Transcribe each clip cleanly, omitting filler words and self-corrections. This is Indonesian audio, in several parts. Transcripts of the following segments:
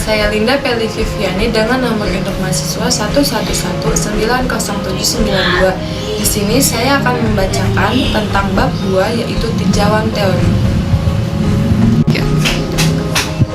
saya Linda Peli Viviani dengan nomor induk mahasiswa 111900792. Di sini saya akan membacakan tentang bab 2 yaitu tinjauan teori.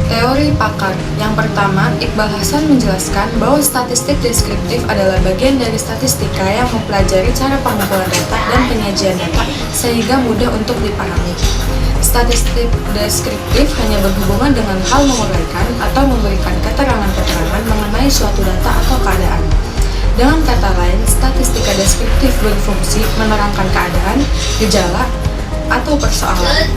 Teori pakar. Yang pertama, Iqbal Hasan menjelaskan bahwa statistik deskriptif adalah bagian dari statistika yang mempelajari cara pengumpulan data dan penyajian data sehingga mudah untuk dipahami. Statistik deskriptif hanya berhubungan dengan hal menguraikan atau memberikan keterangan-keterangan mengenai suatu data atau keadaan. Dengan kata lain, statistika deskriptif berfungsi menerangkan keadaan, gejala, atau persoalan.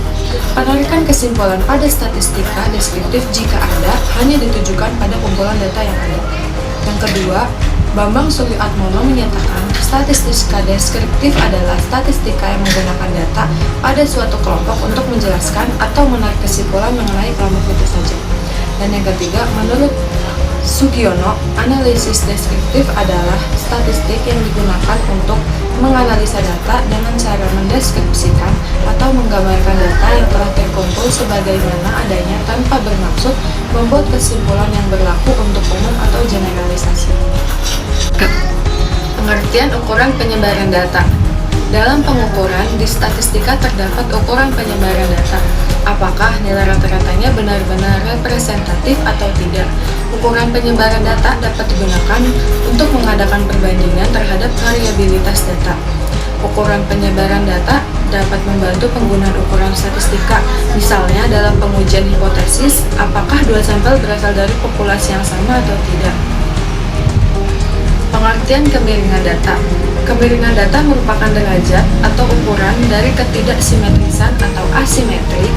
Penarikan kesimpulan pada statistika deskriptif jika ada hanya ditujukan pada kumpulan data yang ada. Yang kedua, Bambang Suryoatmono menyatakan statistika deskriptif adalah statistika yang menggunakan data pada suatu kelompok untuk menjelaskan atau menarik kesimpulan mengenai kelompok itu saja. Dan yang ketiga, menurut Sugiono, analisis deskriptif adalah statistik yang digunakan untuk menganalisa data dengan cara mendeskripsikan atau menggambarkan data yang telah terkumpul sebagaimana adanya tanpa bermaksud membuat kesimpulan yang berlaku untuk umum atau generalisasi. Pengertian ukuran penyebaran data. Dalam pengukuran, di statistika terdapat ukuran penyebaran data. Apakah nilai rata-ratanya benar-benar representatif atau tidak? Ukuran penyebaran data dapat digunakan untuk mengadakan perbandingan terhadap variabilitas data. Ukuran penyebaran data dapat membantu penggunaan ukuran statistika. Misalnya dalam pengujian hipotesis, apakah dua sampel berasal dari populasi yang sama atau tidak? Pengertian kemiringan data. Kemiringan data merupakan derajat atau ukuran dari ketidaksimetrisan atau asimetri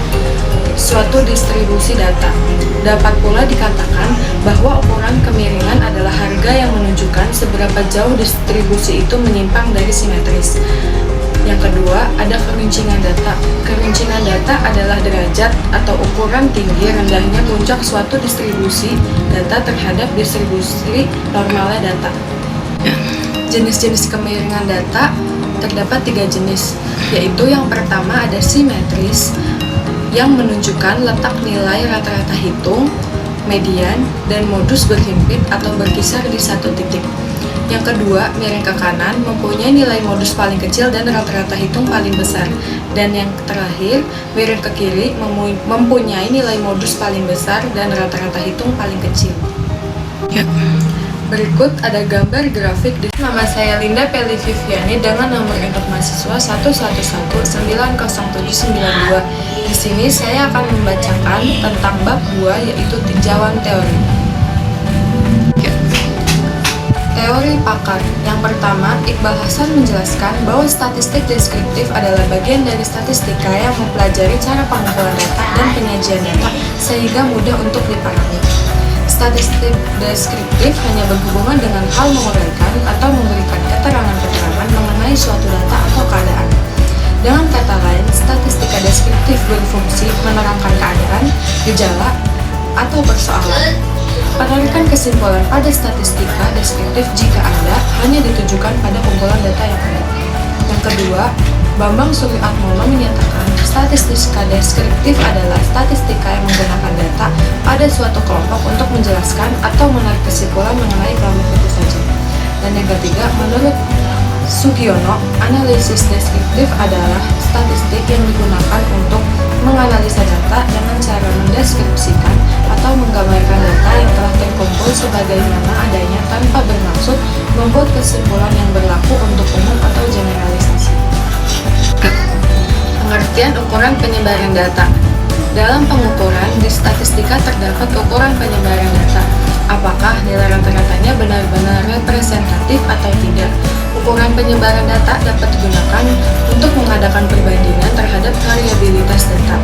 suatu distribusi data. Dapat pula dikatakan bahwa ukuran kemiringan adalah harga yang menunjukkan seberapa jauh distribusi itu menyimpang dari simetris. Yang kedua, ada kerincingan data. Kerincingan data adalah derajat atau ukuran tinggi rendahnya puncak suatu distribusi data terhadap distribusi normalnya data. Jenis-jenis kemiringan data terdapat 3 jenis, yaitu yang pertama ada simetris yang menunjukkan letak nilai rata-rata hitung, median, dan modus berhimpit atau berkisar di satu titik. Yang kedua, miring ke kanan mempunyai nilai modus paling kecil dan rata-rata hitung paling besar. Dan yang terakhir, miring ke kiri mempunyai nilai modus paling besar dan rata-rata hitung paling kecil. Berikut ada gambar grafik. Nama saya Linda Peli Viviani dengan nomor induk mahasiswa 111900792. Di sini saya akan membacakan tentang bab 2 yaitu tinjauan teori. Teori pakar. Yang pertama, Iqbal Hasan menjelaskan bahwa statistik deskriptif adalah bagian dari statistika yang mempelajari cara pengumpulan data dan penyajian data sehingga mudah untuk dipahami. Statistik deskriptif hanya berhubungan dengan hal menguraikan atau memberikan keterangan-keterangan mengenai suatu data atau keadaan. Dengan kata lain, statistika deskriptif berfungsi menerangkan keadaan, gejala, atau persoalan. Penarikan kesimpulan pada statistika deskriptif jika ada hanya ditujukan pada kumpulan data yang ada. Yang kedua, Bambang Suryoatmono menyatakan statistika deskriptif adalah statistika yang menggunakan data pada suatu kelompok untuk menjelaskan atau menarik kesimpulan mengenai kelompok itu saja. Dan yang ketiga, menurut Sugiono, analisis deskriptif adalah statistik yang digunakan untuk menganalisa data dengan cara mendeskripsikan atau menggambarkan data yang telah terkumpul sebagaimana adanya tanpa bermaksud membuat kesimpulan yang berlaku untuk umum atau generalisasi. Pengertian ukuran penyebaran data. Dalam pengukuran, di statistika terdapat ukuran penyebaran data. Apakah nilai rata-ratanya benar-benar representatif atau tidak? Ukuran penyebaran data dapat digunakan untuk mengadakan perbandingan terhadap variabilitas data.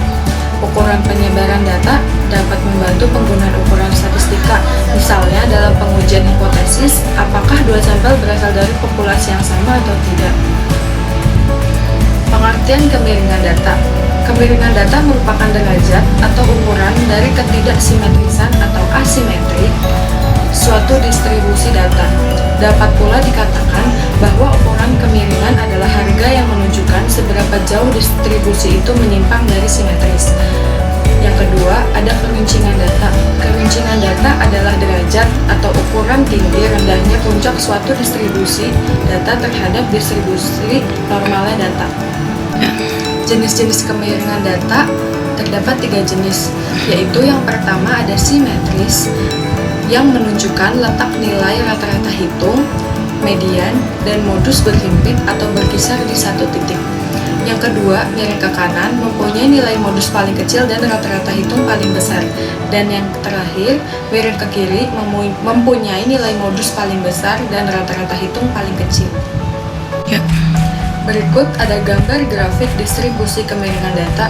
Ukuran penyebaran data dapat membantu penggunaan ukuran statistika. Misalnya dalam pengujian hipotesis, apakah dua sampel berasal dari populasi yang sama atau tidak? Pengertian kemiringan data. Kemiringan data merupakan derajat atau ukuran dari ketidaksimetrisan atau asimetri suatu distribusi data. Dapat pula dikatakan bahwa ukuran kemiringan adalah harga yang menunjukkan seberapa jauh distribusi itu menyimpang dari simetris. Yang kedua, ada kerincingan data. Kerincingan data mencocok suatu distribusi data terhadap distribusi normalnya data. Jenis-jenis kemiringan data terdapat 3 jenis, yaitu yang pertama ada simetris yang menunjukkan letak nilai rata-rata hitung, median, dan modus berhimpit atau berkisar di satu titik. Yang kedua, miring ke kanan mempunyai nilai modus paling kecil dan rata-rata hitung paling besar. Dan yang terakhir, miring ke kiri mempunyai nilai modus paling besar dan rata-rata hitung paling kecil. Berikut ada gambar grafik distribusi kemiringan data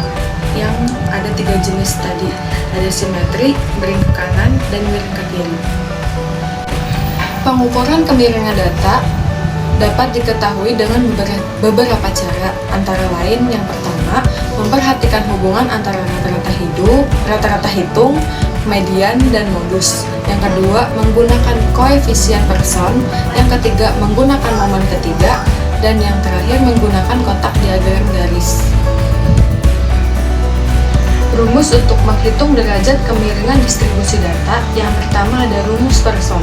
yang ada 3 jenis tadi. Ada simetri, miring ke kanan, dan miring ke kiri. Pengukuran kemiringan data dapat diketahui dengan beberapa cara, antara lain yang pertama, memperhatikan hubungan antara rata-rata hitung, median, dan modus. Yang kedua, menggunakan koefisien person. Yang ketiga, menggunakan momen ketiga. Dan yang terakhir, menggunakan kotak diagram garis. Rumus untuk menghitung derajat kemiringan distribusi data. Yang pertama ada rumus person,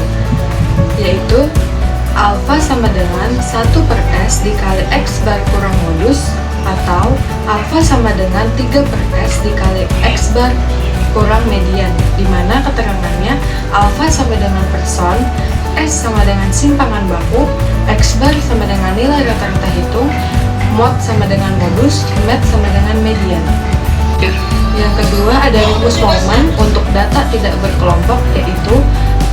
yaitu alfa sama dengan 1/s dikali x bar kurang modus, atau alfa sama dengan 3/s dikali x bar kurang median, di mana keterangannya alfa sama dengan person, s sama dengan simpangan baku, x bar sama dengan nilai rata-rata hitung, mod sama dengan modus, med sama dengan median. Yang kedua ada rumus momen untuk data tidak berkelompok, yaitu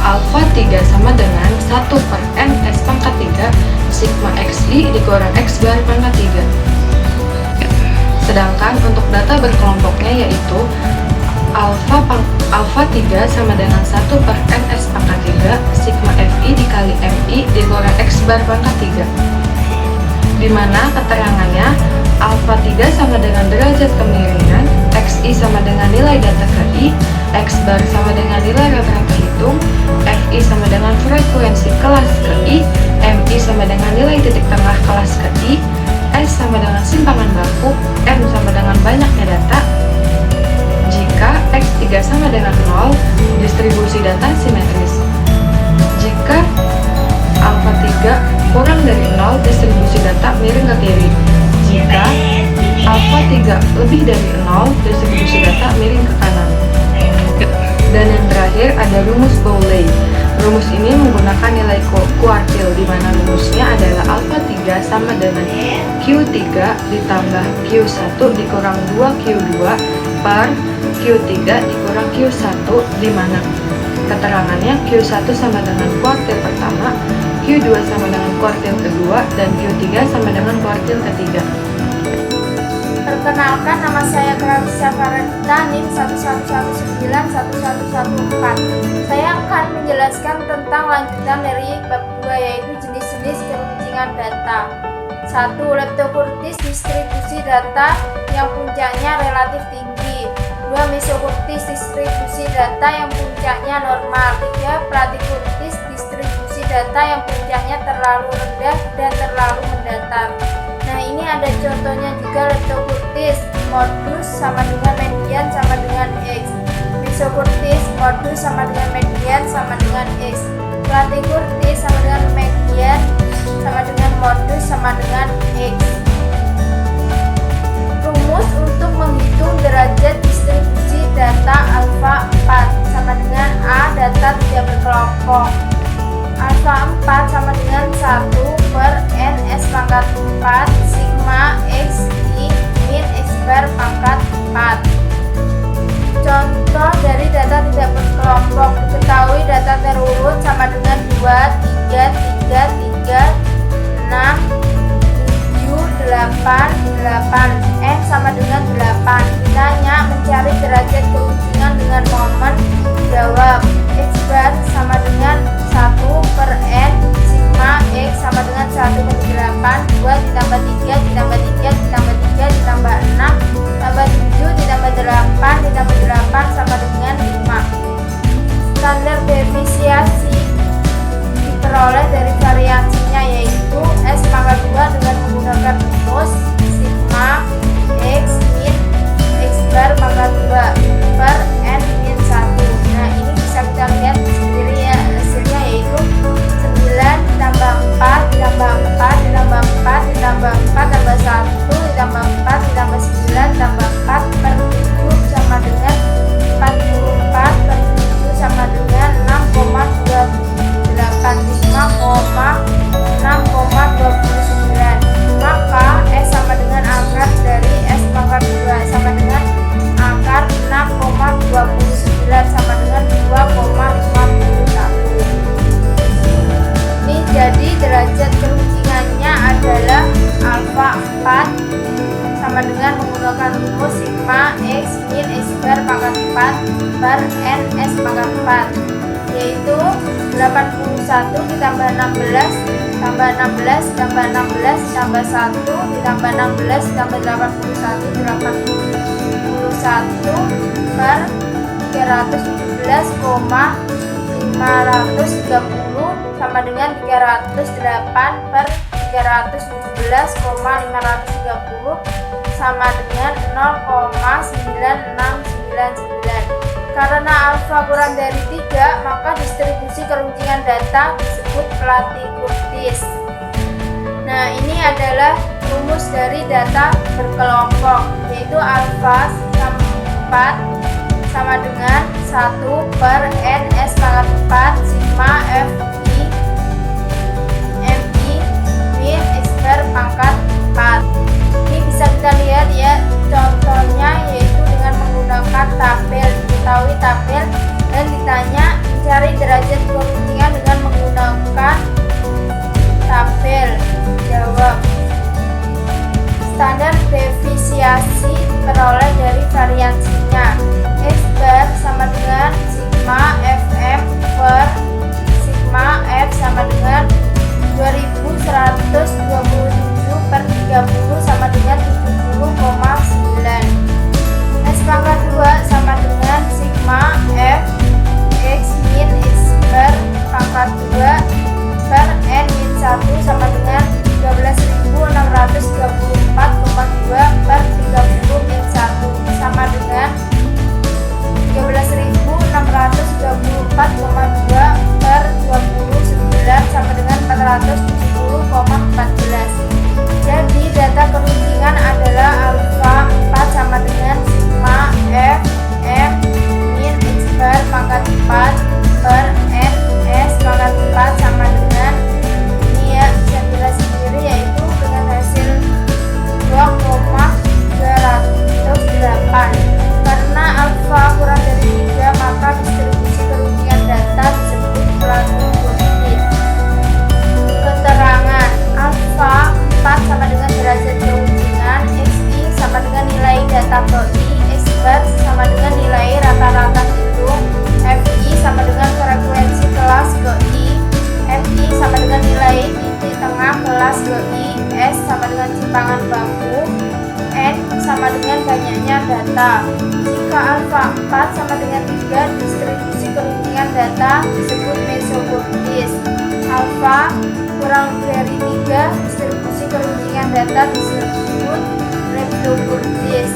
alfa 3 sama dengan 1/n s pangkat 3 sigma xi dikurang x bar pangkat 3. Sedangkan untuk data berkelompoknya yaitu alfa 3 sama dengan 1/n s pangkat 3 sigma fi dikali mi dikurang x bar pangkat 3, di mana keterangannya alfa 3 sama dengan derajat kemiringan, xi sama dengan nilai data ke i, x bar sama dengan nilai rata-rata hitung, fi sama dengan frekuensi kelas ke i, mi sama dengan nilai titik tengah kelas ke i, s sama dengan simpangan baku, m sama dengan banyaknya data. Jika x3 sama dengan 0, distribusi data simetris. Jika alfa 3 kurang dari 0, distribusi data miring ke kiri. Jika alfa 3 lebih dari 0, distribusi data miring ke kanan. Dan yang terakhir ada rumus Bowley. Rumus ini menggunakan nilai kuartil, di mana rumusnya adalah alfa 3 sama dengan Q3 ditambah Q1 dikurang 2Q2 per Q3 dikurang Q1, di mana keterangannya Q1 sama dengan kuartil pertama, Q2 sama dengan kuartil kedua, dan Q3 sama dengan kuartil ketiga. Perkenalkan, nama saya Clarissa Faradita, NIM 111911114. Saya akan menjelaskan tentang lanjutan dari bab 2, yaitu jenis-jenis keruncungan data. 1. Leptokurtis distribusi data yang puncaknya relatif tinggi. 2. Mesokurtis distribusi data yang puncaknya normal. 3. Platykurtis distribusi data yang puncaknya terlalu rendah dan terlalu mendatar. Nah, ini ada contohnya juga. Leptokurtis modus sama dengan median sama dengan x. Mesokurtis modus sama dengan median sama dengan x. Platykurtis sama dengan median sama dengan modus sama dengan x. Rumus untuk menghitung derajat distribusi data alfa 4 sama dengan A, data tidak berkelompok. Alfa 4 sama dengan 1/n s pangkat 4 sigma x i min x bar pangkat 4. Contoh dari data tidak berkelompok. Diketahui data terurut sama dengan 2, 3, 3, 3, 6, 7, 8, 8. N sama dengan 8. Ditanya mencari derajat keruncungan dengan S pangkat 4, yaitu 81 ditambah 16 tambah 16 tambah 16 tambah 1 ditambah 16 tambah 81 per 317,530 sama dengan 308 per 317,530 sama dengan 0,9699. Karena alfa kurang dari 3, maka distribusi keruncingan data disebut Platy-Curtis. Nah, ini adalah rumus dari data berkelompok, yaitu alfa 4 sama dengan 1 per n s pangkat 4 sigma f i min x bar pangkat 4. Ini bisa kita lihat ya contohnya, yaitu dengan menggunakan tabel. Diketahui tabel dan ditanya mencari derajat keruncingan dengan menggunakan tabel. Jawab. Standar defisiasi peroleh dari variansinya. X bar sama dengan sigma fm per sigma f sama dengan 2127 per 30 sama dengan 70,9. S pangkat 2 sama dengan sigma f x min x bar pangkat 2 per n min 1 sama dengan 13.634,2 per 30 min 1 sama dengan 13.634,2 per 29 sama dengan 470,14. Jadi data keruncingan adalah alfa 4 sama dengan sigma f m min x bar pangkat 4 per n s pangkat 4 sama dengan, ini ya bisa dilihat sendiri, yaitu dengan hasil 2,208. Karena alfa kurang dari 3, maka distribusi keruncingan data disebut Platy-Curtis. Keterangan alfa 4 sama dengan derajat keruncingan, xi sama dengan nilai data PI, x bar sama dengan nilai rata-rata hitung, fi sama dengan frekuensi kelas GI, fi sama dengan nilai titik tengah kelas GI, s sama dengan simpangan bambu, n sama dengan banyaknya data. Jika alfa 4 sama dengan 3, distribusi keruncingan data disebut Meso-Curtis. Alfa kurang dari 3, distribusi keruncingan data disebut Lepto-Curtis.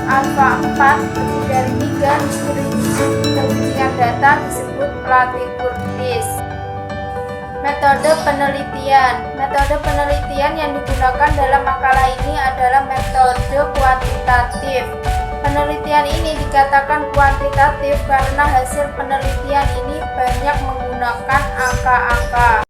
Alfa 4 lebih dari 3, distribusi keruncingan data disebut Platy-Curtis. Metode penelitian. Metode penelitian yang digunakan dalam makalah ini adalah metode kuantitatif. Penelitian ini dikatakan kuantitatif karena hasil penelitian ini banyak menggunakan angka-angka.